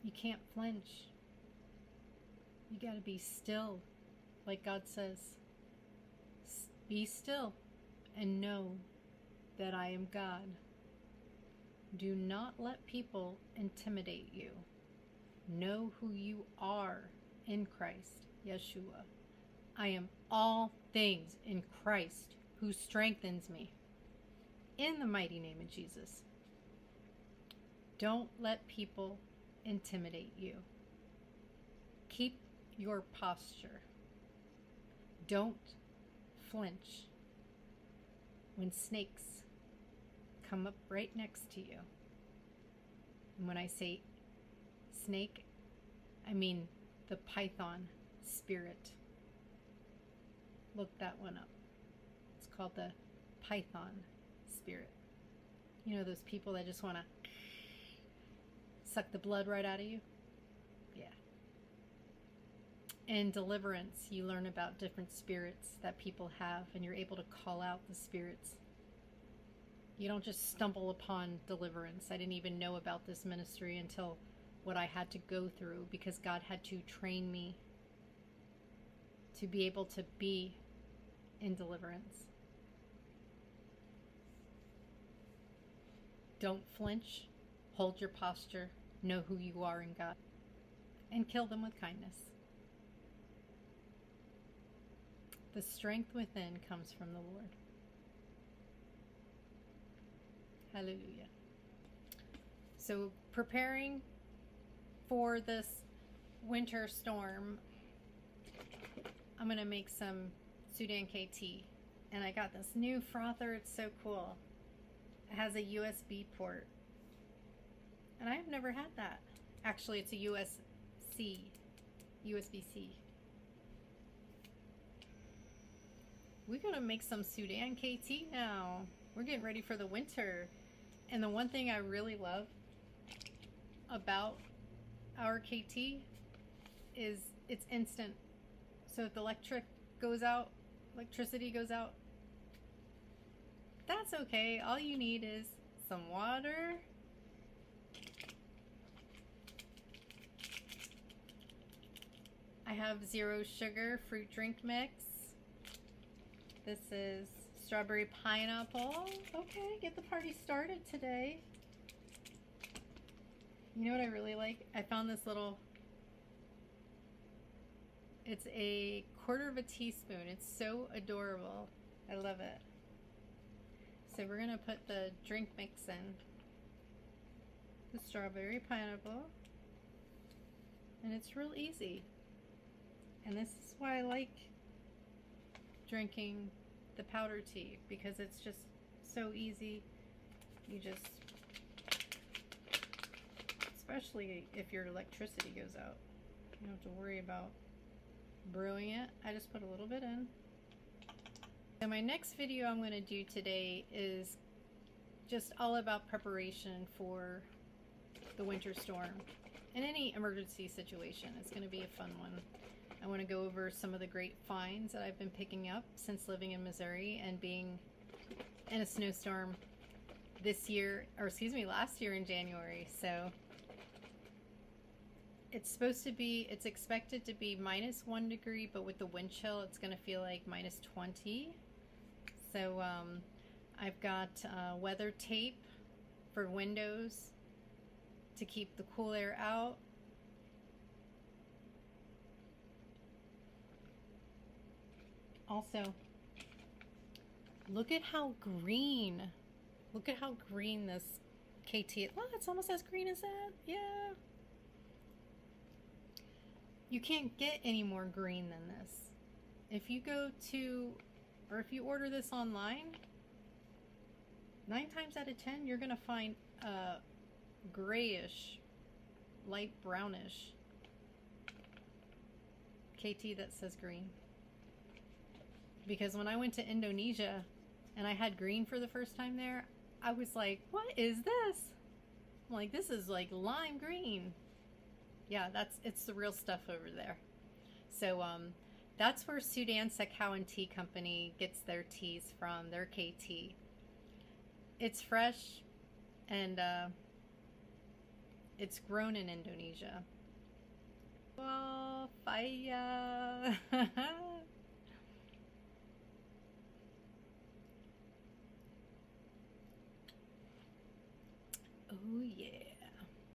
You can't flinch. You got to be still, like God says. Be still and know that I am God. Do not let people intimidate you. Know who you are in Christ, Yeshua. I am all things in Christ who strengthens me. In the mighty name of Jesus. Don't let people intimidate you. Keep your posture. Don't flinch when snakes come up right next to you. And when I say snake, I mean the python spirit. Look that one up. It's called the python spirit. You know those people that just want to suck the blood right out of you? Yeah. In deliverance, you learn about different spirits that people have, and you're able to call out the spirits. You don't just stumble upon deliverance. I didn't even know about this ministry until what I had to go through, because God had to train me to be able to be in deliverance. Don't flinch. Hold your posture. Know who you are in God. And kill them with kindness. The strength within comes from the Lord. Hallelujah. So preparing for this winter storm, I'm going to make some Sudan KT. And I got this new frother. It's so cool. It has a USB port. And I've never had that. Actually, it's a USB-C. We're going to make some Sudan KT now. We're getting ready for the winter. And the one thing I really love about our KT is it's instant. So if the electricity goes out, that's okay. All you need is some water, I have 0 sugar fruit drink mix. This is strawberry pineapple. Okay, get the party started today. You know what I really like? I found this little, it's a 1/4 teaspoon. It's so adorable. I love it. So we're gonna put the drink mix in. The strawberry pineapple. And it's real easy. And this is why I like drinking the powder tea, because it's just so easy. You just, especially if your electricity goes out, you don't have to worry about brewing it. I just put a little bit in. So my next video I'm going to do today is just all about preparation for the winter storm. In any emergency situation, it's going to be a fun one. I want to go over some of the great finds that I've been picking up since living in Missouri and being in a snowstorm this year, or excuse me, last year in January. So it's expected to be -1 degree, but with the wind chill, it's going to feel like -20. So I've got weather tape for windows to keep the cool air out. Also, look at how green. Look at how green this KT is. Oh, it's almost as green as that. Yeah. You can't get any more green than this. If you go to, or if you order this online, 9 times out of 10, you're going to find a grayish, light brownish KT that says green. Because when I went to Indonesia and I had green for the first time there, I was like, what is this? I'm like, this is like lime green. Yeah, it's the real stuff over there. So that's where Sudan Sakhawan Tea Company gets their teas from, their KT. It's fresh, and It's grown in Indonesia. Oh, fire! Oh yeah.